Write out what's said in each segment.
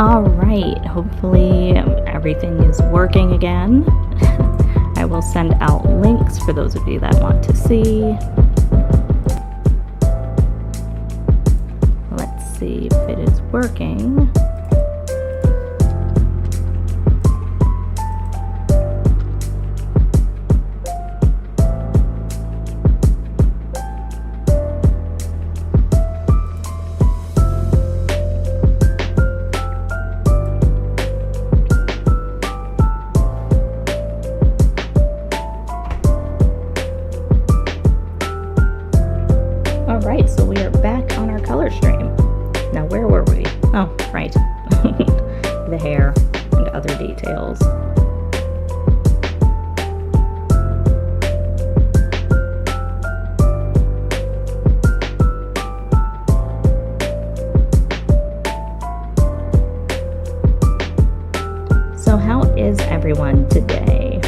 All right, hopefully everything is working again. I will send out links for those of you that want to see. Let's see if it is working. Alright, so we are back on our color stream. Now where were we? Oh, right. The hair and other details. So how is everyone today?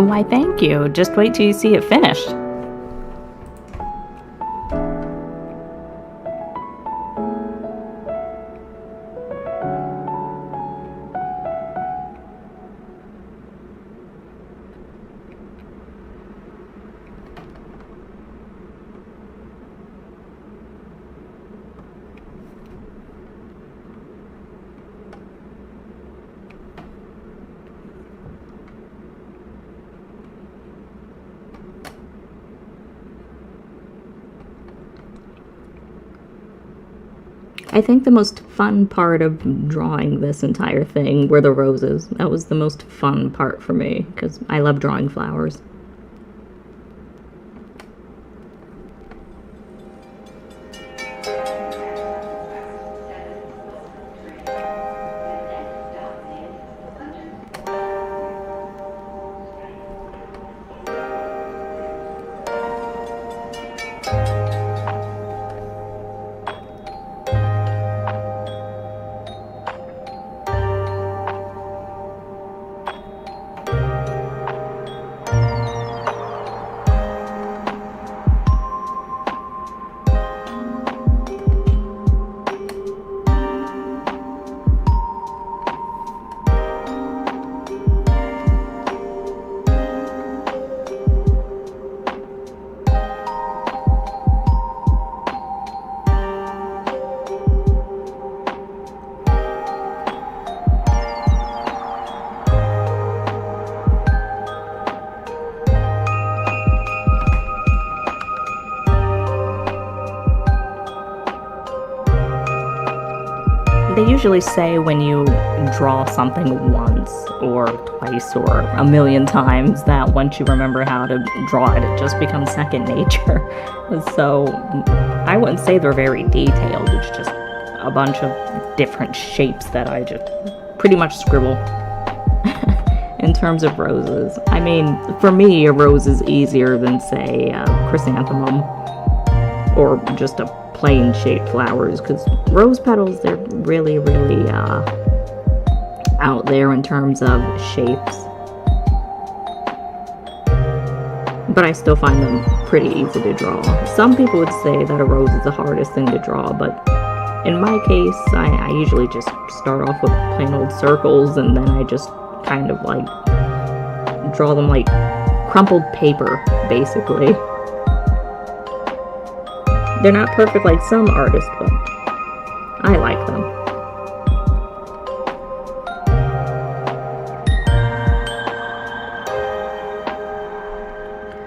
Why, thank you. Just wait till you see it finished. I think the most fun part of drawing this entire thing were the roses. That was the most fun part for me, because I love drawing flowers. They usually say when you draw something once or twice or a million times that once you remember how to draw it, it just becomes second nature. So I wouldn't say they're very detailed. It's just a bunch of different shapes that I just pretty much scribble. In terms of roses, I mean, for me, a rose is easier than, say, a chrysanthemum or just a plain shaped flowers, because rose petals, they're really out there in terms of shapes, but I still find them pretty easy to draw. Some people would say that a rose is the hardest thing to draw, but in my case, I usually just start off with plain old circles, and then I just kind of like draw them like crumpled paper, basically. They're not perfect like some artists, but I like them.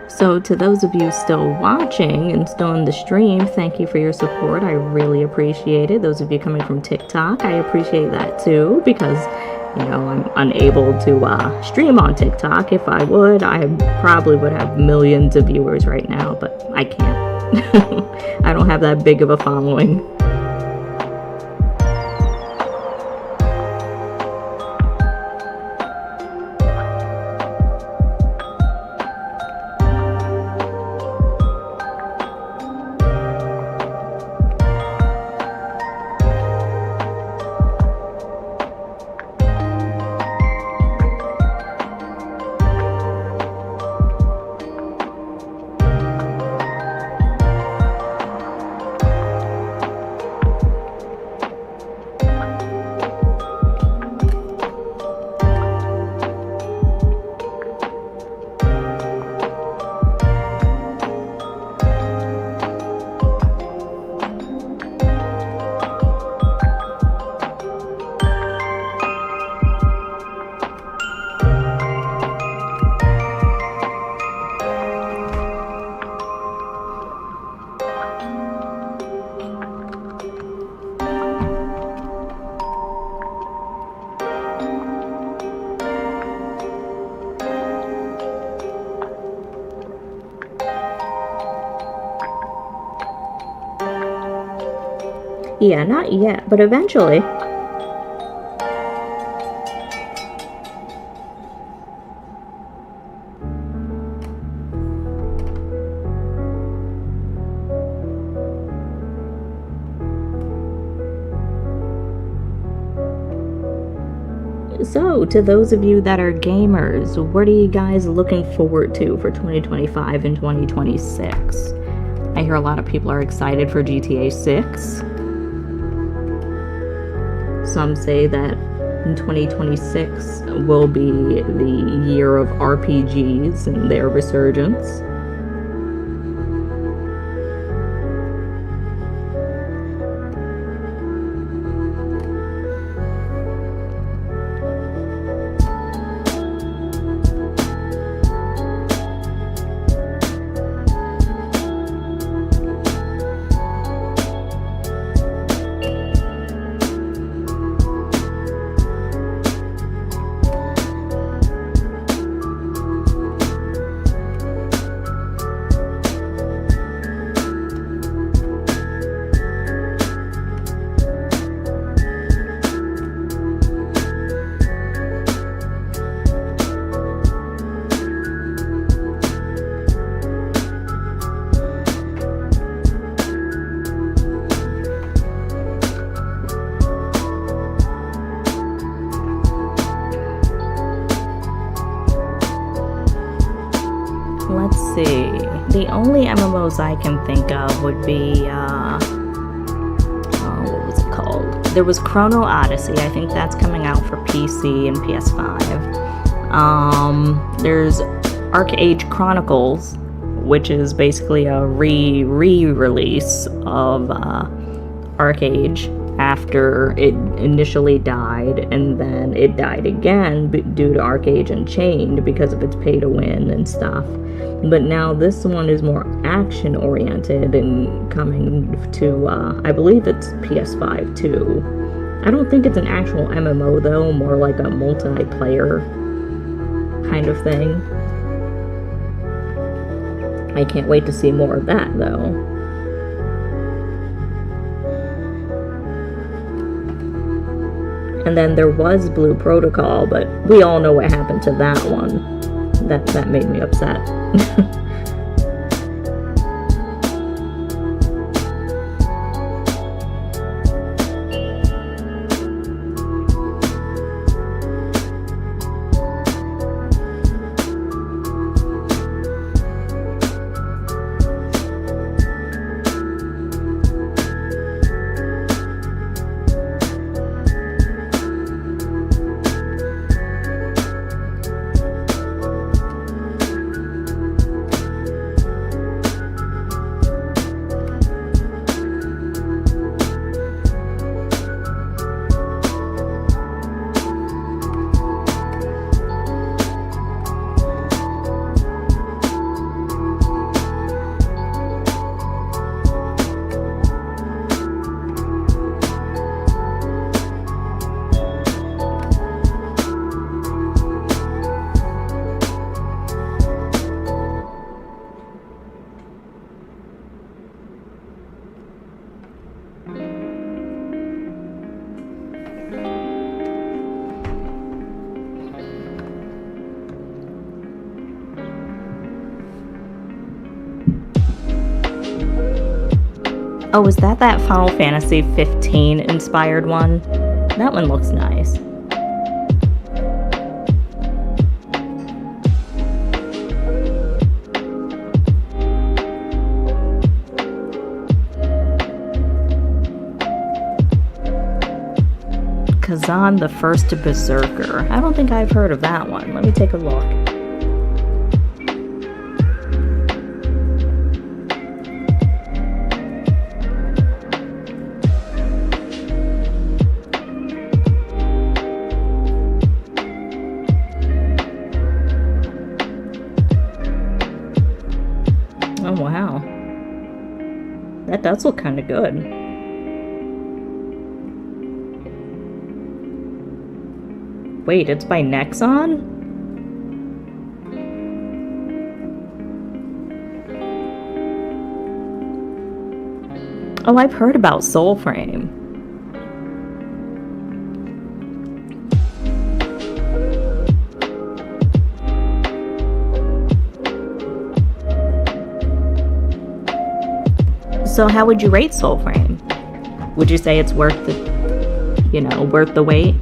So to those of you still watching and still in the stream, thank you for your support. I really appreciate it. Those of you coming from TikTok, I appreciate that too, because you know, I'm unable to stream on TikTok. If I would, I probably would have millions of viewers right now, but I can't. I don't have that big of a following. Yeah, not yet, but eventually. So, to those of you that are gamers, what are you guys looking forward to for 2025 and 2026? I hear a lot of people are excited for GTA 6. Some say that in 2026 will be the year of RPGs and their resurgence. Let's see. The only MMOs I can think of would be, what was it called? There was Chrono Odyssey. I think that's coming out for PC and PS5. There's Arcade Chronicles, which is basically a re-release of Arcade after it initially died, and then it died again due to Arcade Unchained because of its pay-to-win and stuff. But now this one is more action-oriented and coming to, I believe it's PS5 too. I don't think it's an actual MMO though, more like a multiplayer kind of thing. I can't wait to see more of that though. And then there was Blue Protocol, but we all know what happened to that one. That made me upset. Oh, is that Final Fantasy 15 inspired one? That one looks nice. Kazan the First Berserker. I don't think I've heard of that one. Let me take a look. Oh wow. That does look kind of good. Wait, it's by Nexon? Oh, I've heard about Soulframe. So how would you rate Soulframe? Would you say it's worth the, worth the wait?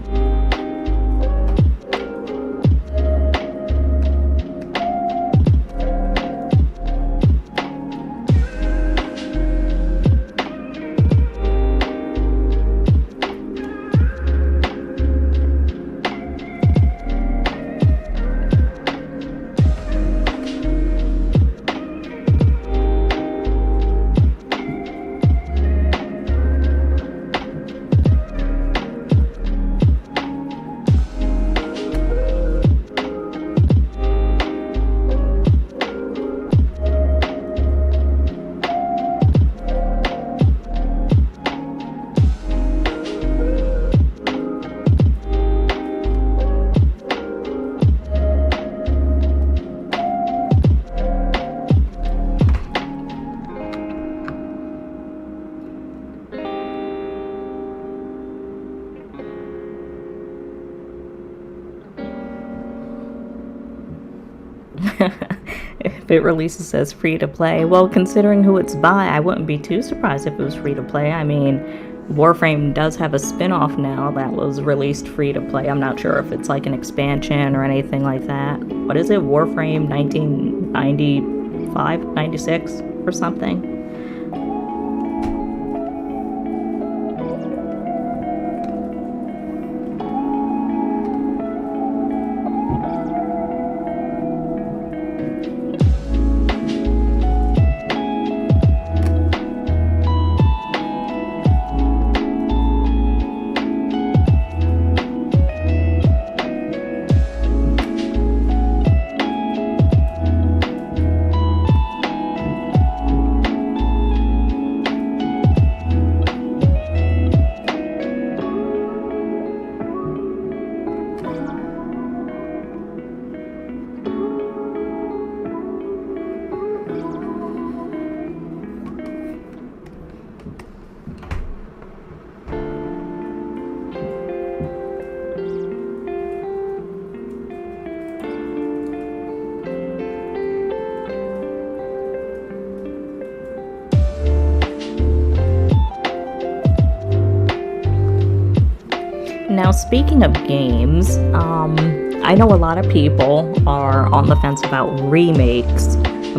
If it releases as free to play, well, considering who it's by, I wouldn't be too surprised if it was free to play. I mean, Warframe does have a spin-off now that was released free to play. I'm not sure if it's like an expansion or anything like that. What is it? Warframe 1995, 96 or something? Now, speaking of games, I know a lot of people are on the fence about remakes,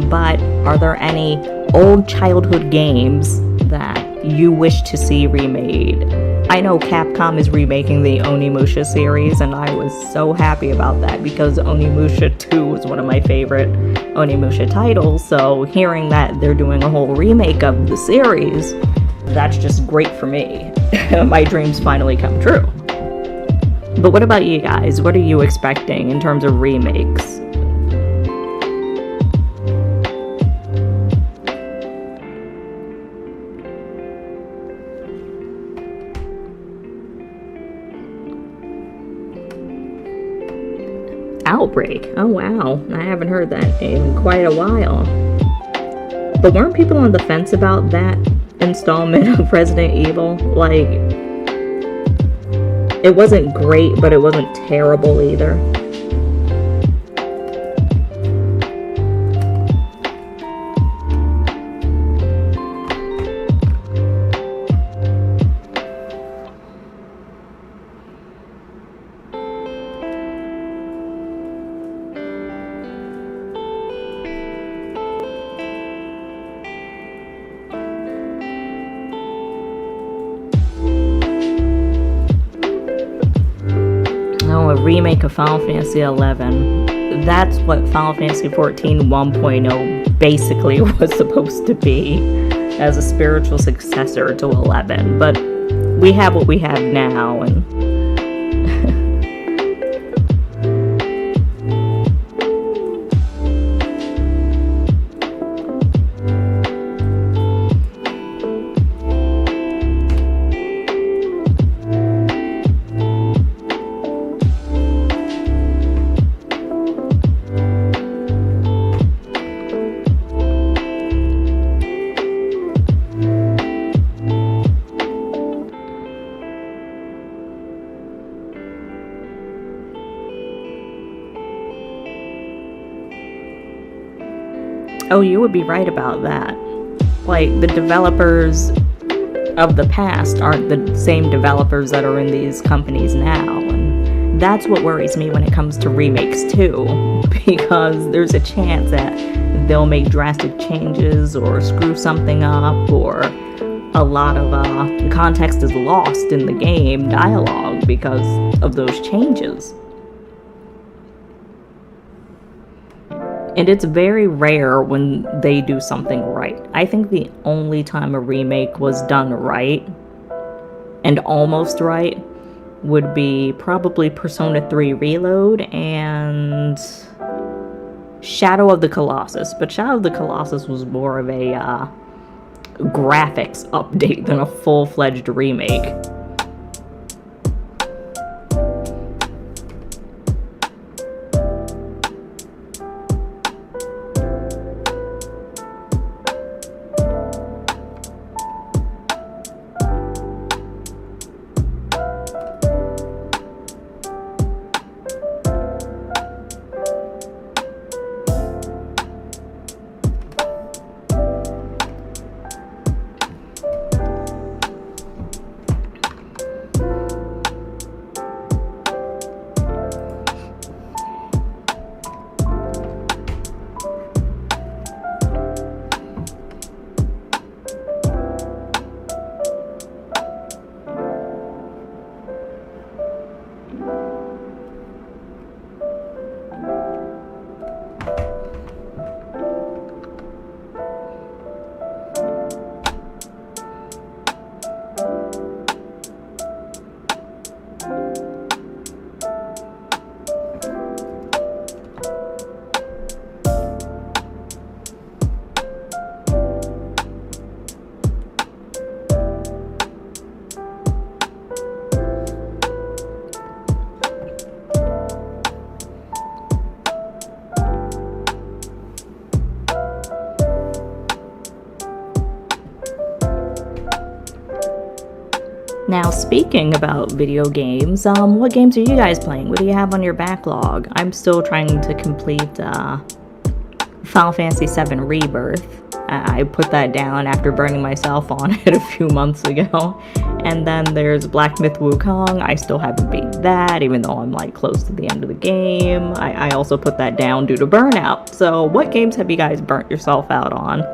but are there any old childhood games that you wish to see remade? I know Capcom is remaking the Onimusha series, and I was so happy about that because Onimusha 2 was one of my favorite Onimusha titles, so hearing that they're doing a whole remake of the series, that's just great for me. My dreams finally come true. But what about you guys? What are you expecting in terms of remakes? Outbreak? Oh wow, I haven't heard that in quite a while. But weren't people on the fence about that installment of Resident Evil? Like, it wasn't great, but it wasn't terrible either. A remake of Final Fantasy XI. That's what Final Fantasy XIV 1.0 basically was supposed to be, as a spiritual successor to 11. But we have what we have now, and oh, you would be right about that. Like, the developers of the past aren't the same developers that are in these companies now. And that's what worries me when it comes to remakes too, because there's a chance that they'll make drastic changes or screw something up, or a lot of context is lost in the game dialogue because of those changes. And it's very rare when they do something right. I think the only time a remake was done right, and almost right, would be probably Persona 3 Reload and Shadow of the Colossus. But Shadow of the Colossus was more of a graphics update than a full-fledged remake. Now, speaking about video games, what games are you guys playing? What do you have on your backlog? I'm still trying to complete Final Fantasy VII Rebirth. I put that down after burning myself on it a few months ago. And then there's Black Myth Wukong. I still haven't beat that, even though I'm like close to the end of the game. I also put that down due to burnout. So what games have you guys burnt yourself out on?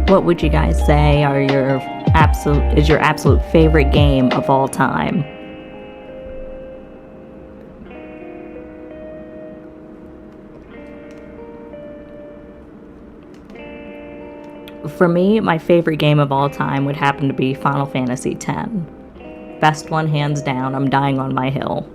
What would you guys say are your absolute favorite game of all time? For me, my favorite game of all time would happen to be Final Fantasy X. Best one, hands down. I'm dying on my hill.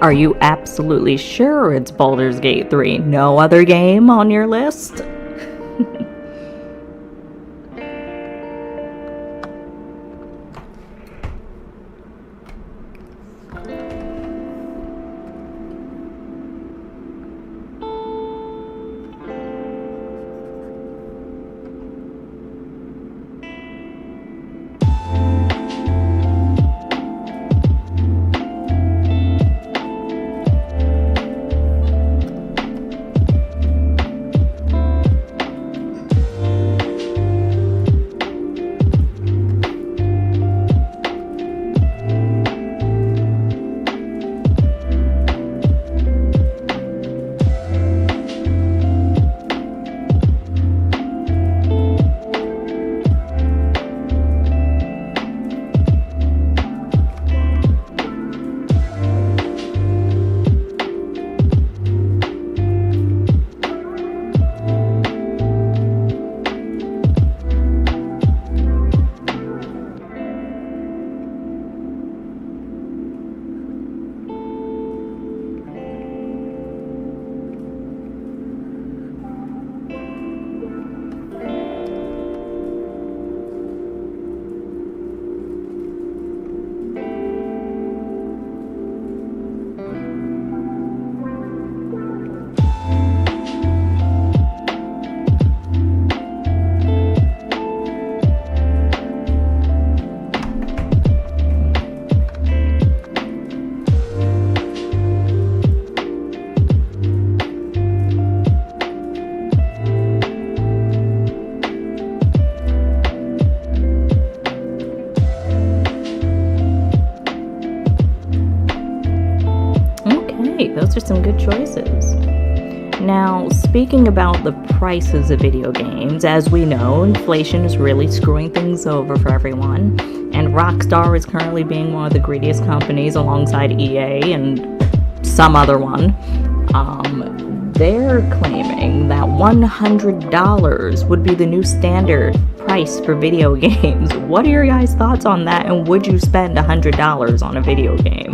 Are you absolutely sure it's Baldur's Gate 3? No other game on your list? some good choices. Now, speaking about the prices of video games, as we know, inflation is really screwing things over for everyone, and Rockstar is currently being one of the greediest companies alongside EA and some other one. They're claiming that $100 would be the new standard price for video games. What are your guys' thoughts on that, and would you spend $100 on a video game?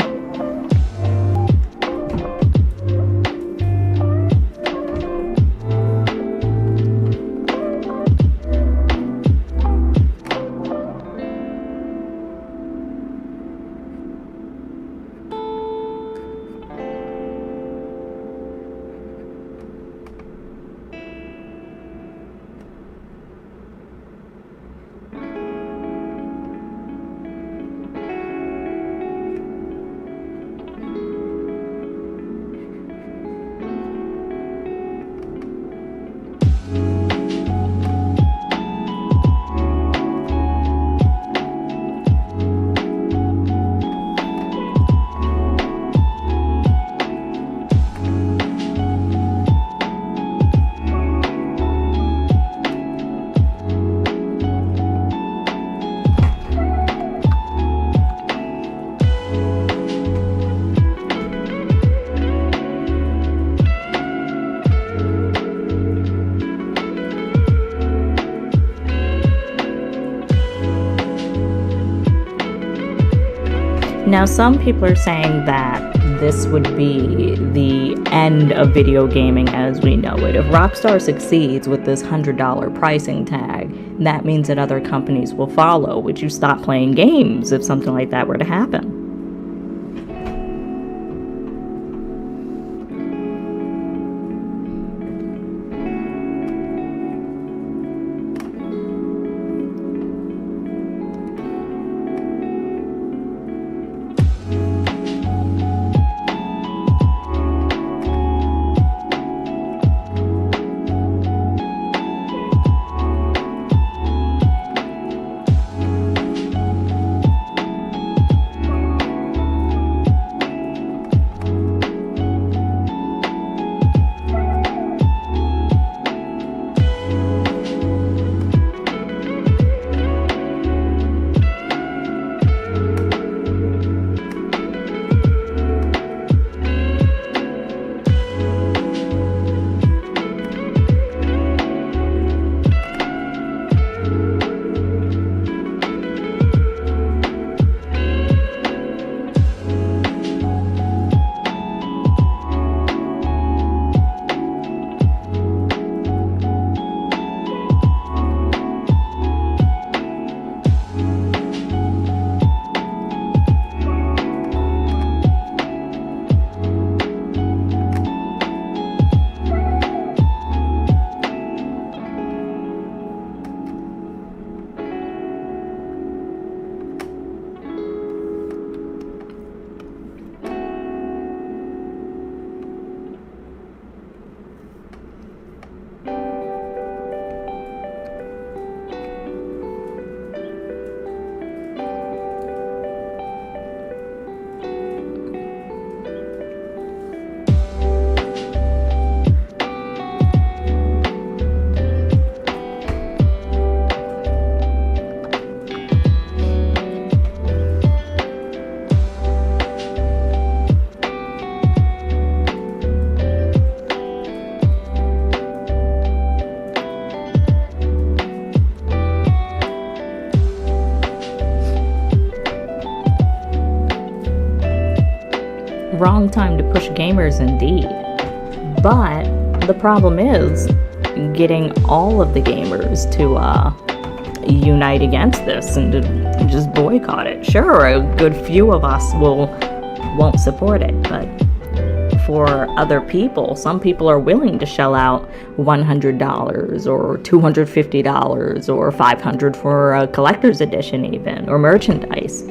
Now, some people are saying that this would be the end of video gaming as we know it. If Rockstar succeeds with this $100 pricing tag, that means that other companies will follow. Would you stop playing games if something like that were to happen? Wrong time to push gamers indeed. But the problem is getting all of the gamers to unite against this and to just boycott it. Sure, a good few of us won't support it, but for other people, some people are willing to shell out $100 or $250 or $500 for a collector's edition even, or merchandise.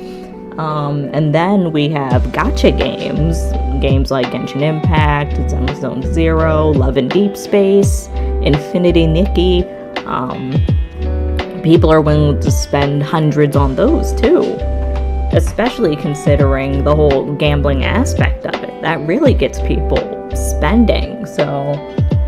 And then we have gacha games like Genshin Impact, Zone Zero, Love and Deep Space, Infinity Nikki. People are willing to spend hundreds on those too, especially considering the whole gambling aspect of it. that really gets people spending. So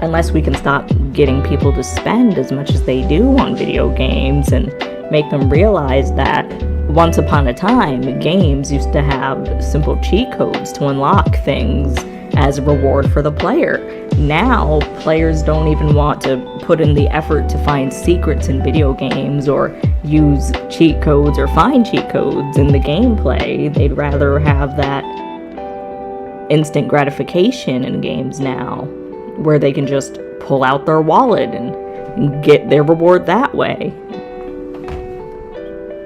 unless we can stop getting people to spend as much as they do on video games and make them realize that once upon a time, games used to have simple cheat codes to unlock things as a reward for the player. Now, players don't even want to put in the effort to find secrets in video games or use cheat codes or find cheat codes in the gameplay. They'd rather have that instant gratification in games now, where they can just pull out their wallet and get their reward that way.